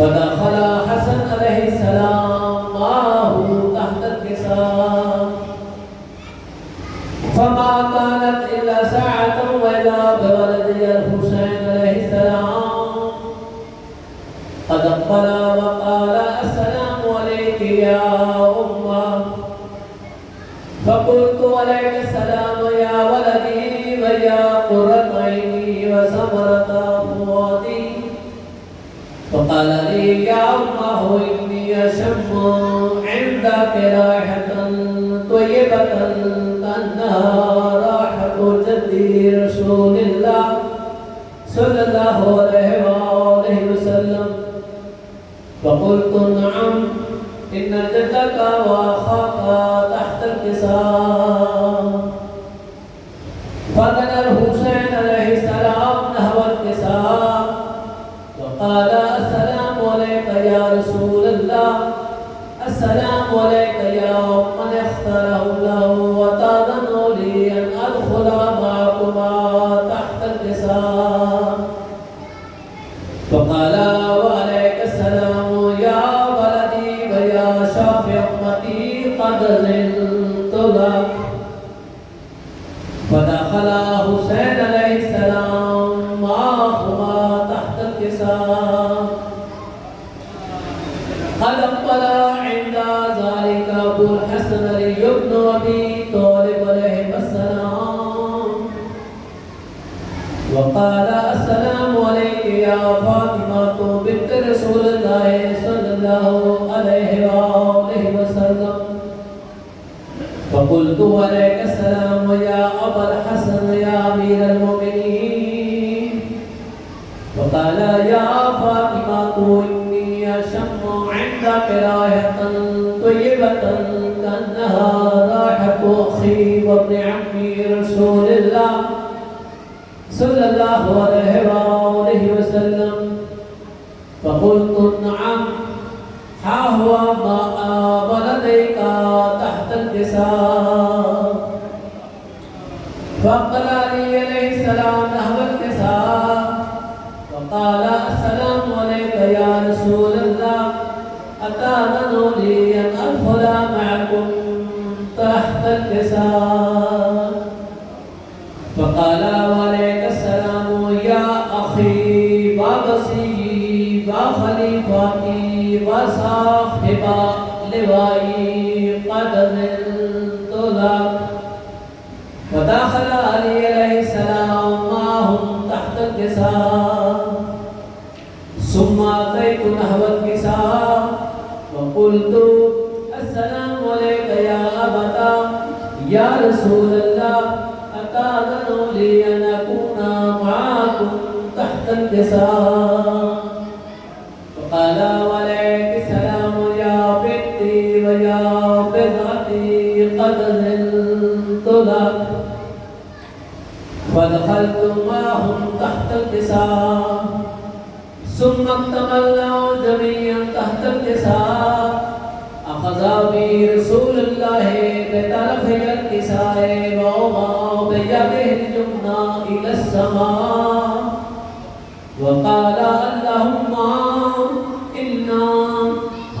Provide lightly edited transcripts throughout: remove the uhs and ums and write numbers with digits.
فدخل حسن عليه السلام معه تحت الكساء فما كانت إلا ساعة وإذا بولده الحسين عليه السلام قد أقبل وقال السلام عليك يا أمه فقلت عليك السلام يا ولدي ويا قرة عيني وثمرة فؤادي فقال لي يا أمه إني أشم عندك رائحة طيبة كأنها رائحة جدي رسول الله صلى الله عليه وآله وسلم فقلت نعم إن جدك وأخاك تحت الكساء فدنا الحسين عليه السلام نحو الكساء وقال السلام عليك يا رسول الله السلام عليك يا من اختاره الله وتأذن لي أن أدخل معكما تحت الكساء فقال وعليك السلام يا ولدي ويا شافع أمتي قد زلت لك فدخل حسين عليه السلام معهما تحت الكساء قد أقبل عند ذلك أبو الحسن علي بن أبي طالب عليه السلام وقال السلام عليك يا فاطمة بنت رسول الله صلى الله عليه وآله وسلم فقلت عليك السلام يا أبا الحسن يا أمير المؤمنين وقال يا فاطمة إني أشم عندك رائحة طيبة كأنها رائحة أخي وابن عمي رسول الله صلى الله عليه وآله وسلم فقلت نعم ها هو ماء ولديك تحت الكساء فأقبل علي عليه السلام نحو الكساء وقال السلام عليك يا رسول الله أتأذن لي أن أدخل معكم تحت الكساء فقال وعليك السلام يا أخي وبصيري وخليفتي وصاحب لوائي قد زلت لك ودخل علي عليه السلام معهم تحت الكساء ثم أتيت نحو الكساء وقلت السلام عليك يا أبتا يا رسول الله أتأذن لي أن أكون معكم تحت الكساء فقال وعليك السلام يا بنتي ويا بضعتي قد زلت لك فدخلت معهم تحت الكساء ثم اكتملنا جميعا تحت الكساء أخذ بي رسول الله بطرفي الكساء ووضع بيده اليمنى إلى السماء وقال اللهم إنا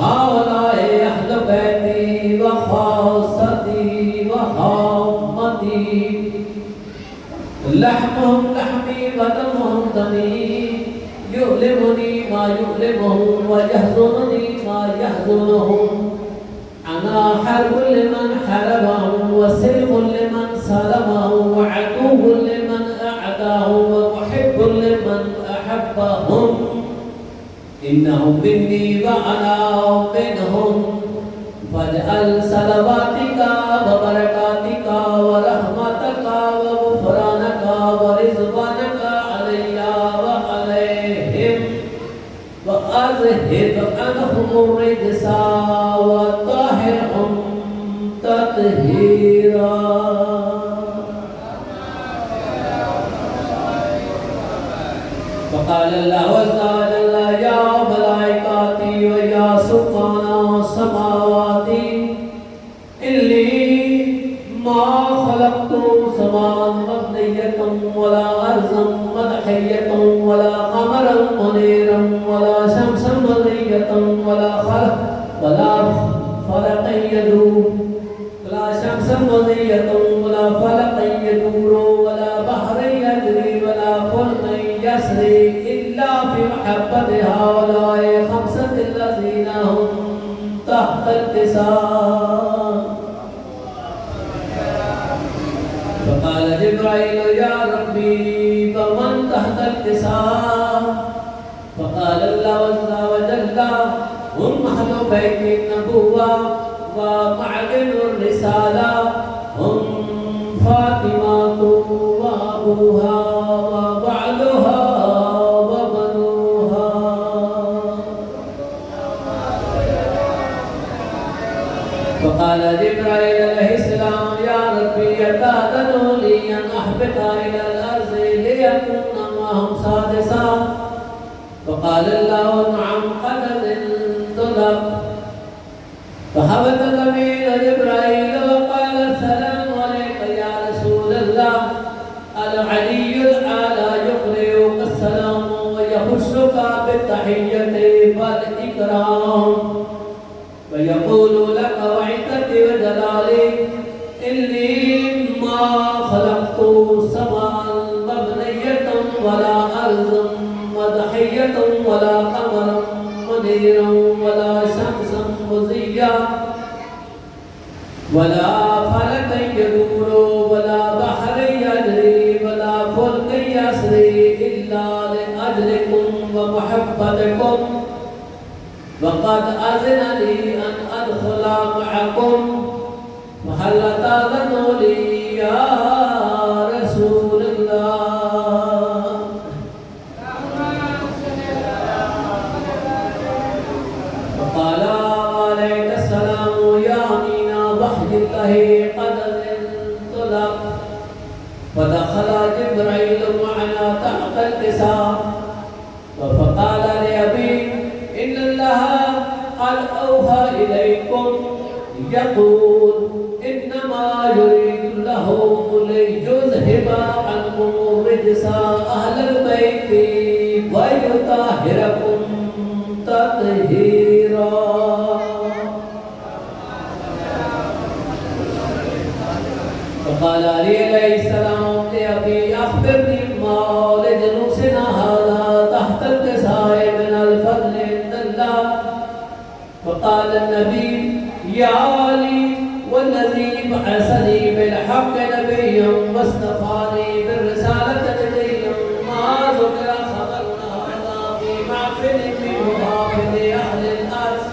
هؤلاء أهل بيتي وخاصتي وهامتي لحمهم لحمي ودمهم دمي يؤلمني ما يؤلمهم ويحزنني ما يحزنهم أنا حرب لمن حاربهم وسلم لمن سلمهم وعدو لمن أعداهم ومحب لمن أحبهم إنهم مني وأنا منهم فاجعل صلواتك وبركاتك ورحمتك وغفرانك ورضوانك علي وعليهم وأذهب عنهم الرجس وطهرهم تطهيرا. فقال الله عز وجل يا ملائكتي ويا سكان السماوات إني ما خلقت سماء مبنية ولا أرضا مدحية ولا قمرا منيرا ولا شمسا مضيئا صدية ولا فلق يدور ولا بحر يجري ولا فلك يسري إلا في محبة هؤلاء خمسة الذين هم تحت التساء. فقال جبرائيل يا ربي فمن تحت التساء؟ فقال الله عز وجل هم أهل بيت النبوة ومعدن الرسالة، هم فاطمة وأبوها وبعلها وبنوها. فقال جبرائيل عليه السلام يا ربي يتأذن لي أن أهبط إلى الأرض ليكون معهم سادسا. فقال الله نعم قد أذنت لك. فهبط الأمين جبرائيل وقال السلام عليك يا رسول الله. العلي الأعلى يقرئك السلام ويخصك بالتحية والإكرام ويقول لك وعزتي وجلالي إني ما خلقت سماء مبنية ولا أرض مضحية ولا قمرا منيرا ولا شمسا مضيا ولا فلكا يدور ولا بحر يجري ولا فلك يسري إلا لأجلكم ومحبتكم. وقد أذن لي أن أدخل معكم فهل تأذن لي يا رسول الله؟ فقال عليك السلام يا أمين وحي الله قد أذنت لك. فدخل جبرائيل معنا تحت الكساء فقال لأبي إن الله قد أوحى إليكم يقول إنما يريد الله ليذهب عنكم الرجس أهل البيت ويطهركم تطهيرا. فقال علي عليه السلام لأبي أخبرني ما لجلوسنا هذا تحت الكساء من الفضل عند الله. فقال النبي يا علي والذي بعثني بالحق نبيا واصطفاني بالرسالة نبيا ما ذكر خبرنا هذا في معفل من محافظ أهل الأرض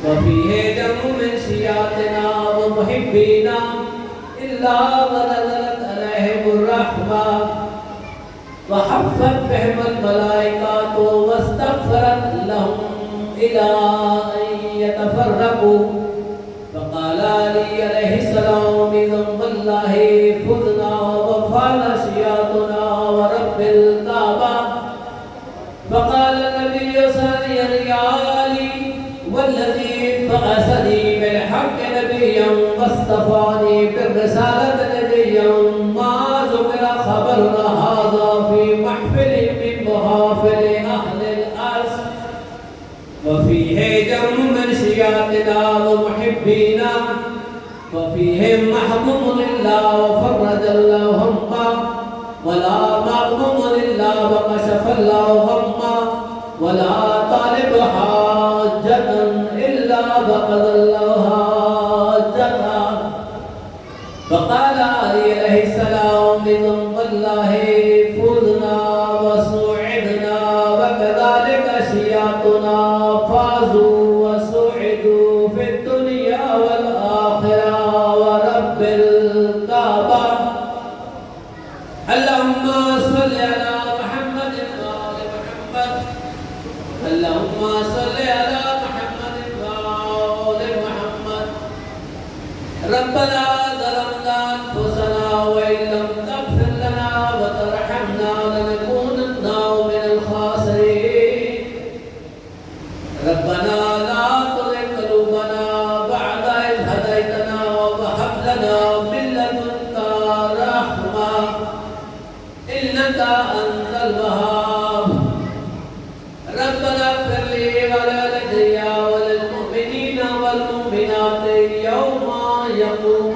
وفيه جمع من شيعتنا ومحبينا إلا ونزلت عليهم الرحمة وحفت بهم الملائكة واستغفرت لهم إلى أن يتفرقوا. فقال علي عليه السلام بذنب الله فزنا وفعل شياطنا ورب الكعبة. فقال النبي ثانيا يا علي والذي بعثني بالحق نبيا واصطفاني بالرسالة نبيا ما ذكر خبرنا هذا في محفل من محافل أهل الأرض وفيه جمع من شيعتنا ومحبينا وفيهم محبوب لله وفرج الله همه ولا مغموم لله وكشف الله همه ولا طالب حاجة إلا فقد الله حاجته. فقال علي عليه السلام بذنب الله فزنا وسعدنا وكذلك شيعتنا فازوا وسعدوا في الدنيا والآخرة ورب الكعبة. اللهم صل على محمد وآل محمد. اللهم صل على محمد وآل محمد. ربنا ظلمنا أنفسنا وإن لم تغفر لنا وترحمنا لنكونن من الخاسرين. ربنا لا تزغ قلوبنا بعد إذ هديتنا وهب لنا من لدنك رحمة إنك أنت الوهاب. ربنا اغفر لي ولوالدي وللمؤمنين والمؤمنات يوم يقوم